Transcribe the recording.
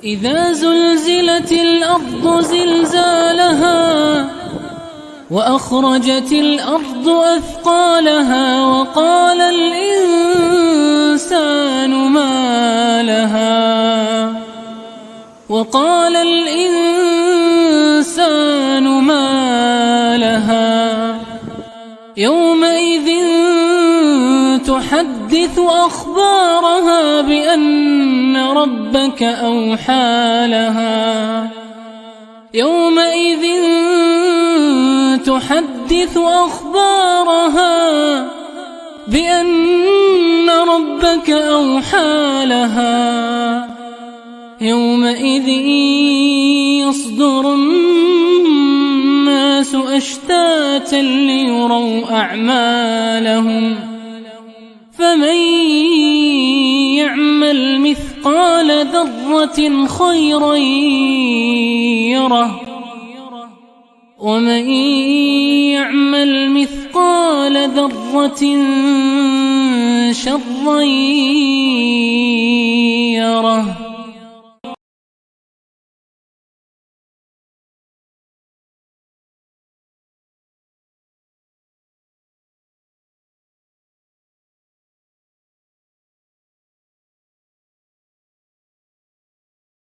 إذا زلزلت الأرض زلزالها وأخرجت الأرض أثقالها وقال الإنسان ما لها يومئذ تحدث أخبارها بأن ربك أوحى لها يومئذ تحدث أخبارها بأن ربك أوحى لها يومئذ يصدر الناس أشتاتا ليروا أعمالهم فمن يعمل مثقال ذرة خيرا يره ومن يعمل مثقال ذرة شرا يره.